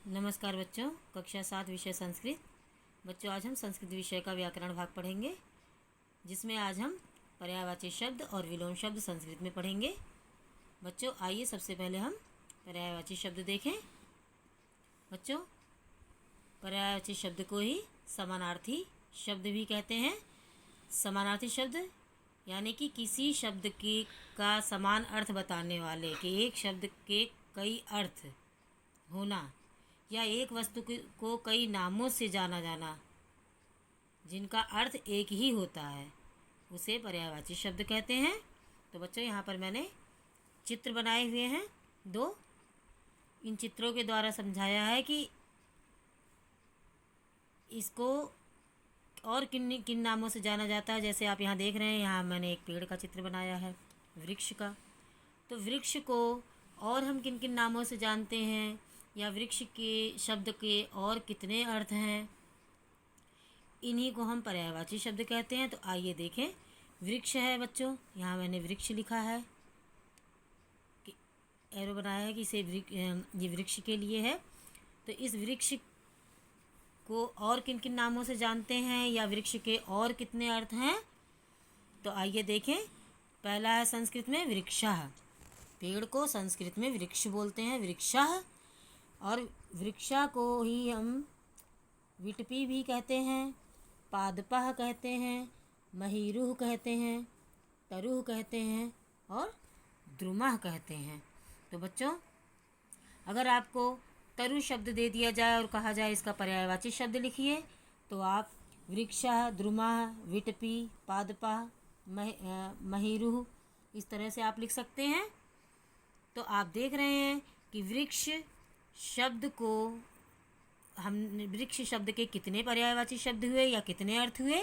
नमस्कार बच्चों, कक्षा 7 विषय संस्कृत। बच्चों, आज हम संस्कृत विषय का व्याकरण भाग पढ़ेंगे, जिसमें आज हम पर्यायवाची शब्द और विलोम शब्द संस्कृत में पढ़ेंगे। बच्चों, आइए सबसे पहले हम पर्यायवाची शब्द देखें। बच्चों, पर्यायवाची शब्द को ही समानार्थी शब्द भी कहते हैं। समानार्थी शब्द यानी कि किसी शब्द के का समान अर्थ बताने वाले, कि एक शब्द के कई अर्थ होना या एक वस्तु को कई नामों से जाना जाना, जिनका अर्थ एक ही होता है, उसे पर्यायवाची शब्द कहते हैं। तो बच्चों, यहाँ पर मैंने चित्र बनाए हुए हैं 2। इन चित्रों के द्वारा समझाया है कि इसको और किन किन नामों से जाना जाता है। जैसे आप यहाँ देख रहे हैं, यहाँ मैंने एक पेड़ का चित्र बनाया है, वृक्ष का। तो वृक्ष को और हम किन किन नामों से जानते हैं, या वृक्ष के शब्द के और कितने अर्थ हैं, इन्हीं को हम पर्यायवाची शब्द कहते हैं। तो आइए देखें। वृक्ष है बच्चों, यहाँ मैंने वृक्ष लिखा है, कि एरो बनाया है कि ये वृक्ष के लिए है। तो इस वृक्ष को और किन किन नामों से जानते हैं, या वृक्ष के और कितने अर्थ हैं, तो आइए देखें। पहला है संस्कृत में वृक्षः। पेड़ को संस्कृत में वृक्ष बोलते हैं, वृक्षः। और वृक्षा को ही हम विटपी भी कहते हैं, पादपः कहते हैं, महीरुह कहते हैं, तरुह कहते हैं और द्रुमः कहते हैं। तो बच्चों, अगर आपको तरु शब्द दे दिया जाए और कहा जाए इसका पर्यायवाची शब्द लिखिए, तो आप वृक्षः, द्रुमः, विटपी, पादपः, महीरुह, इस तरह से आप लिख सकते हैं। तो आप देख रहे हैं कि वृक्ष शब्द को हम वृक्ष शब्द के कितने पर्यायवाची शब्द हुए या कितने अर्थ हुए,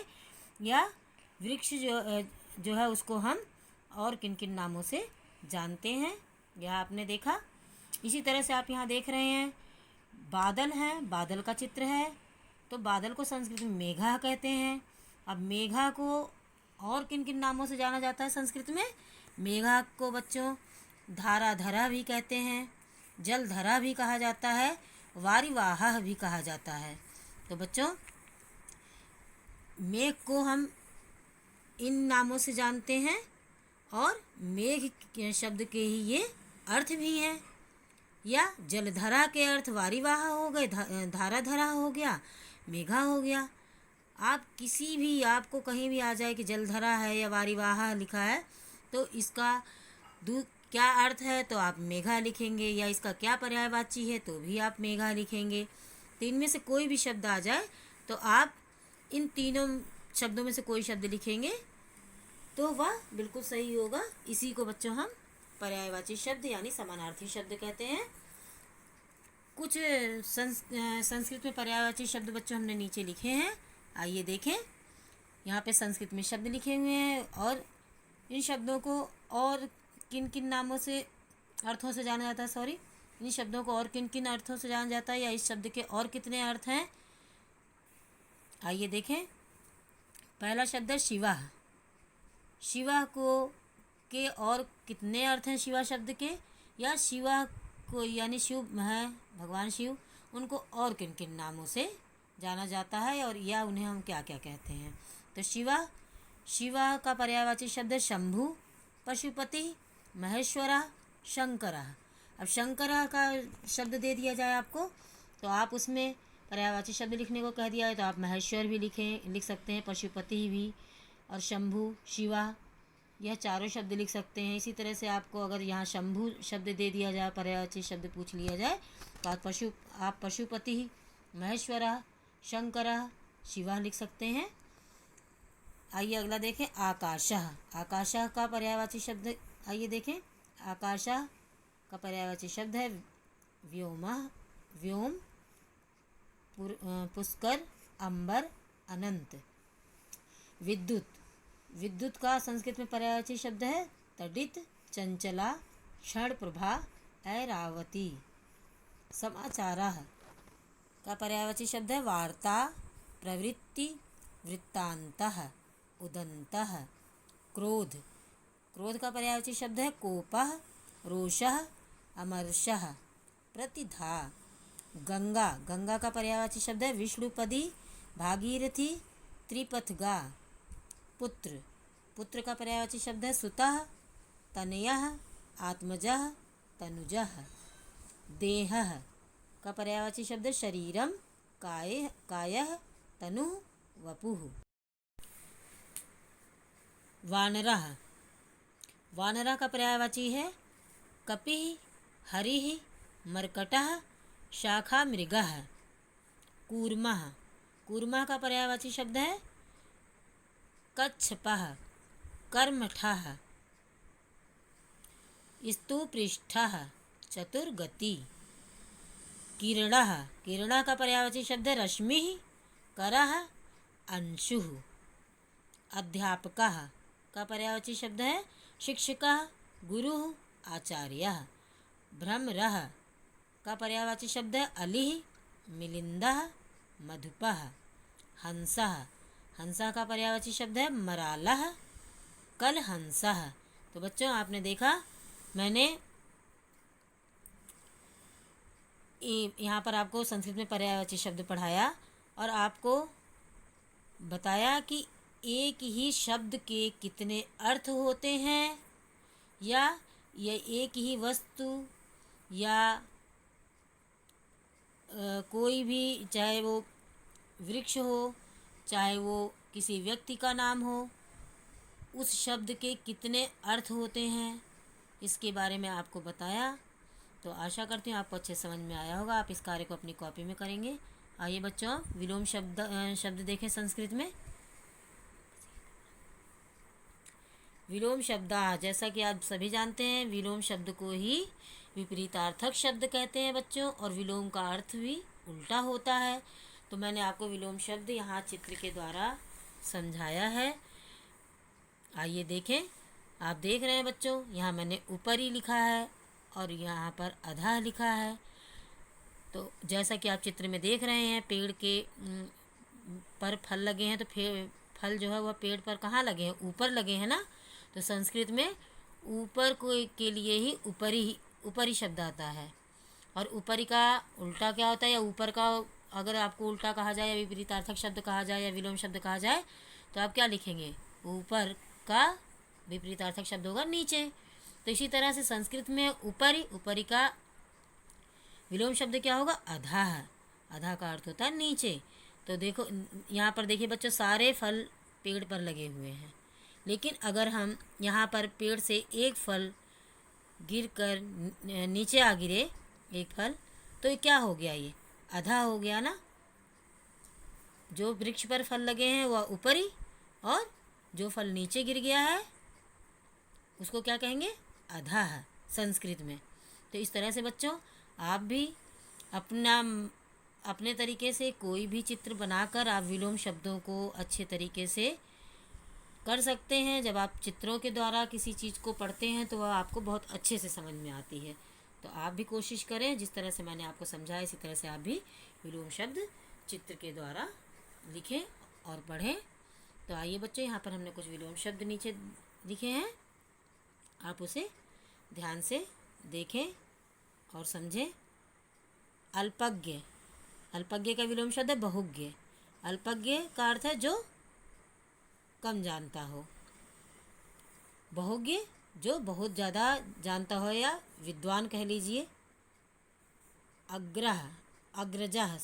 या वृक्ष जो है उसको हम और किन किन नामों से जानते हैं, यह आपने देखा। इसी तरह से आप यहाँ देख रहे हैं बादल है, बादल का चित्र है। तो बादल को संस्कृत में मेघा कहते हैं। अब मेघा को और किन किन नामों से जाना जाता है संस्कृत में? मेघा को बच्चों धाराधरा भी कहते हैं, जलधरा भी कहा जाता है, वारिवाह भी कहा जाता है। तो बच्चों, मेघ को हम इन नामों से जानते हैं, और मेघ के शब्द के ही ये अर्थ भी हैं। या जलधरा के अर्थ वारिवाह हो गए, धाराधरा हो गया, मेघा हो गया। आप किसी भी, आपको कहीं भी आ जाए कि जलधरा है या वारिवाह लिखा है, तो इसका क्या अर्थ है, तो आप मेघा लिखेंगे, या इसका क्या पर्यायवाची है, तो भी आप मेघा लिखेंगे। तो इनमें से कोई भी शब्द आ जाए, तो आप इन तीनों शब्दों में से कोई शब्द लिखेंगे तो वह बिल्कुल सही होगा। इसी को बच्चों हम पर्यायवाची शब्द यानी समानार्थी शब्द कहते हैं। कुछ संस्कृत में पर्यायवाची शब्द बच्चों हमने नीचे लिखे हैं, आइए देखें। यहाँ पे संस्कृत में शब्द लिखे हुए हैं, और इन शब्दों को और किन किन नामों से, अर्थों से जाना जाता है, इन शब्दों को और किन किन अर्थों से जाना जाता है, या इस शब्द के और कितने अर्थ हैं, आइए देखें। पहला शब्द है शिवा। शिवा को के और कितने अर्थ हैं शिवा शब्द के, या शिवा को यानी शिव है, भगवान शिव, उनको और किन किन नामों से जाना जाता है, और या उन्हें हम क्या क्या कहते हैं। तो शिवा का पर्यायवाची शब्द है शंभु, पशुपति, महेश्वरा, शंकरा। अब शंकरा का शब्द दे दिया जाए आपको, तो आप उसमें पर्यायवाची शब्द लिखने को कह दिया है, तो आप महेश्वर भी लिख सकते हैं, पशुपति भी, और शंभु, शिवा, यह चारों शब्द लिख सकते हैं। इसी तरह से आपको अगर यहाँ शंभु शब्द दे दिया जाए, पर्यायवाची शब्द पूछ लिया जाए, तो आप पशुपति, महेश्वरा, शंकरा, शिवा लिख सकते हैं। आइए अगला देखें, आकाशः। आकाशः का पर्यायवाची शब्द आइए देखें। आकाशः का पर्यायवाची शब्द है व्योमः, व्योम, पुष्कर, अंबर, अनंत। विद्युत। विद्युत का संस्कृत में पर्यायवाची शब्द है तडित, चंचला, क्षण प्रभा, ऐरावती। समाचारः का पर्यायवाची शब्द है वार्ता, प्रवृत्ति, वृत्तान्तः, उदन्तः। क्रोध। क्रोध का पर्यायवाची शब्द है कोपः, रोषः, अमर्षः, प्रतिधा। गंगा, गंगा का पर्यायवाची शब्द है विष्णुपदी, भागीरथी, त्रिपथगा। पुत्र, पुत्र का पर्यायवाची शब्द है सुतः, तनयः, आत्मजः, तनुजः। देहः का पर्यायवाची शब्द है शरीरम, कायः, तनुः, वपुः। वानरः, वानरः का पर्यायवाची है कपिः, हरिः, मर्कटः, शाखा मृगः। कूर्मः, कूर्मः का पर्यायवाची शब्द है कच्छपः, कर्मठः, स्तुपृष्ठः, चतुर्गति। किरणः, किरणः का पर्यायवाची शब्द है रश्मिः, करः, अंशुः। अध्यापकः का पर्यायवाची शब्द है शिक्षकः, गुरुः, आचार्यः। भ्रमरः का पर्यायवाची शब्द है अलिः, मिलिंदः, मधुपः। हंसः, हंसः का पर्यायवाची शब्द है मरालः, कलहंसः। तो बच्चों आपने देखा मैंने यहाँ पर आपको संस्कृत में पर्यायवाची शब्द पढ़ाया और आपको बताया कि एक ही शब्द के कितने अर्थ होते हैं, या ये एक ही वस्तु या कोई भी, चाहे वो वृक्ष हो, चाहे वो किसी व्यक्ति का नाम हो, उस शब्द के कितने अर्थ होते हैं, इसके बारे में आपको बताया। तो आशा करती हूँ आपको अच्छे समझ में आया होगा। आप इस कार्य को अपनी कॉपी में करेंगे। आइए बच्चों विलोम शब्द देखें संस्कृत में। विलोम शब्द, जैसा कि आप सभी जानते हैं, विलोम शब्द को ही विपरीतार्थक शब्द कहते हैं बच्चों, और विलोम का अर्थ भी उल्टा होता है। तो मैंने आपको विलोम शब्द यहाँ चित्र के द्वारा समझाया है। आइए देखें। आप देख रहे हैं बच्चों, यहाँ मैंने ऊपरी लिखा है और यहाँ पर अधः लिखा है। तो जैसा कि आप चित्र में देख रहे हैं, पेड़ के पर फल लगे हैं, तो फल जो है वह पेड़ पर कहाँ लगे हैं? ऊपर लगे हैं ना। तो संस्कृत में ऊपर के लिए ही ऊपरी शब्द आता है। और ऊपरी का उल्टा क्या होता है, या ऊपर का अगर आपको उल्टा कहा जाए या विपरीतार्थक शब्द कहा जाए या विलोम शब्द कहा जाए, तो आप क्या लिखेंगे? ऊपर का विपरीतार्थक शब्द होगा नीचे। तो इसी तरह से संस्कृत में ऊपरी का विलोम शब्द क्या होगा? अधः। अधः का अर्थ होता है नीचे। तो देखो यहाँ पर देखिए बच्चों, सारे फल पेड़ पर लगे हुए हैं, लेकिन अगर हम यहाँ पर पेड़ से एक फल गिर कर नीचे आ गिरे, एक फल, तो ये क्या हो गया? ये अधः हो गया ना। जो वृक्ष पर फल लगे हैं वह ऊपरी, और जो फल नीचे गिर गया है उसको क्या कहेंगे? अधः संस्कृत में। तो इस तरह से बच्चों आप भी अपने तरीके से कोई भी चित्र बनाकर आप विलोम शब्दों को अच्छे तरीके से कर सकते हैं। जब आप चित्रों के द्वारा किसी चीज़ को पढ़ते हैं तो वह आपको बहुत अच्छे से समझ में आती है। तो आप भी कोशिश करें, जिस तरह से मैंने आपको समझाया इसी तरह से आप भी विलोम शब्द चित्र के द्वारा लिखें और पढ़ें। तो आइए बच्चों, यहाँ पर हमने कुछ विलोम शब्द नीचे लिखे हैं, आप उसे ध्यान से देखें और समझें। अल्पज्ञ, अल्पज्ञ का विलोम शब्द है बहुज्ञ। अल्पज्ञ का अर्थ है जो कम जानता हो, बहुज्ञ जो बहुत ज़्यादा जानता हो या विद्वान कह लीजिए। अग्रजः,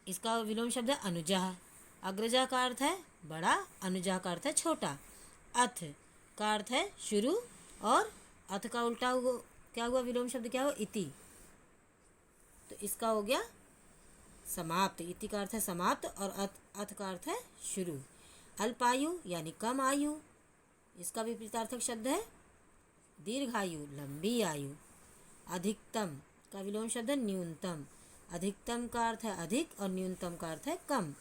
इसका विलोम शब्द है अनुजः। अग्रजः का अर्थ है बड़ा, अनुजः का अर्थ है छोटा। अथ का अर्थ है शुरू, और अथ का उल्टा क्या हुआ? विलोम शब्द क्या हुआ? इति। तो इसका हो गया समाप्त। इति का अर्थ है समाप्त, और अथ का अर्थ है शुरू। अल्पायु यानी कम आयु, इसका विपरीतार्थक शब्द है दीर्घायु, लंबी आयु। अधिकतम का विलोम शब्द है न्यूनतम। अधिकतम का अर्थ है अधिक और न्यूनतम का अर्थ है कम।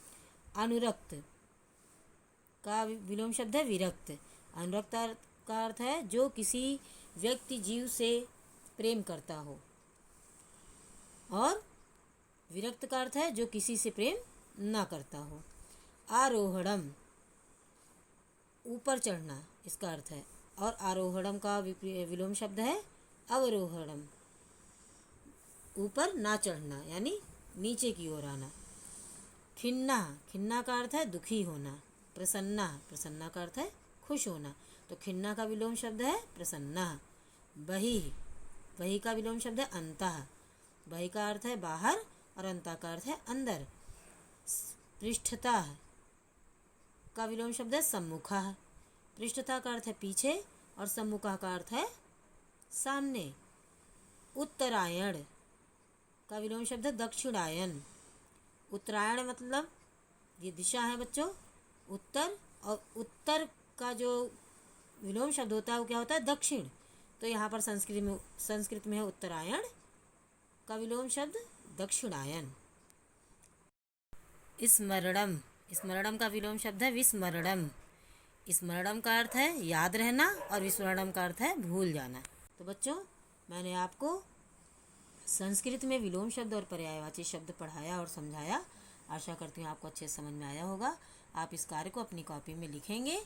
अनुरक्त का विलोम शब्द है विरक्त। अनुरक्त का अर्थ है जो किसी व्यक्ति जीव से प्रेम करता हो, और विरक्त का अर्थ है जो किसी से प्रेम ना करता हो। आरोहणम ऊपर चढ़ना, इसका अर्थ है, और आरोहणम का विलोम शब्द है अवरोहणम। ऊपर ना चढ़ना यानी नीचे की ओर आना। खिन्ना, खिन्ना का अर्थ है दुखी होना। प्रसन्ना, प्रसन्ना का अर्थ है खुश होना। तो खिन्ना का विलोम शब्द है प्रसन्ना। बहिः, बहिः का विलोम शब्द है अंतः। बहिः का अर्थ है बाहर और अंतः का अर्थ है अंदर। पृष्ठतः का विलोम शब्द है सम्मुखः। पृष्ठतः का अर्थ है पीछे और सम्मुखः का अर्थ है सामने। उत्तरायण का विलोम शब्द है दक्षिणायन। उत्तरायण मतलब ये दिशा है बच्चों, उत्तर, और उत्तर का जो विलोम शब्द होता है वो क्या होता है दक्षिण। तो यहाँ पर संस्कृत में है उत्तरायण का विलोम शब्द दक्षिणायन। स्मरणम, स्मरणम का विलोम शब्द है विस्मरणम। स्मरणम का अर्थ है याद रहना और विस्मरणम का अर्थ है भूल जाना। तो बच्चों, मैंने आपको संस्कृत में विलोम शब्द और पर्यायवाची शब्द पढ़ाया और समझाया। आशा करती हूँ आपको अच्छे से समझ में आया होगा। आप इस कार्य को अपनी कॉपी में लिखेंगे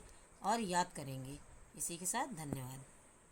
और याद करेंगे। इसी के साथ धन्यवाद।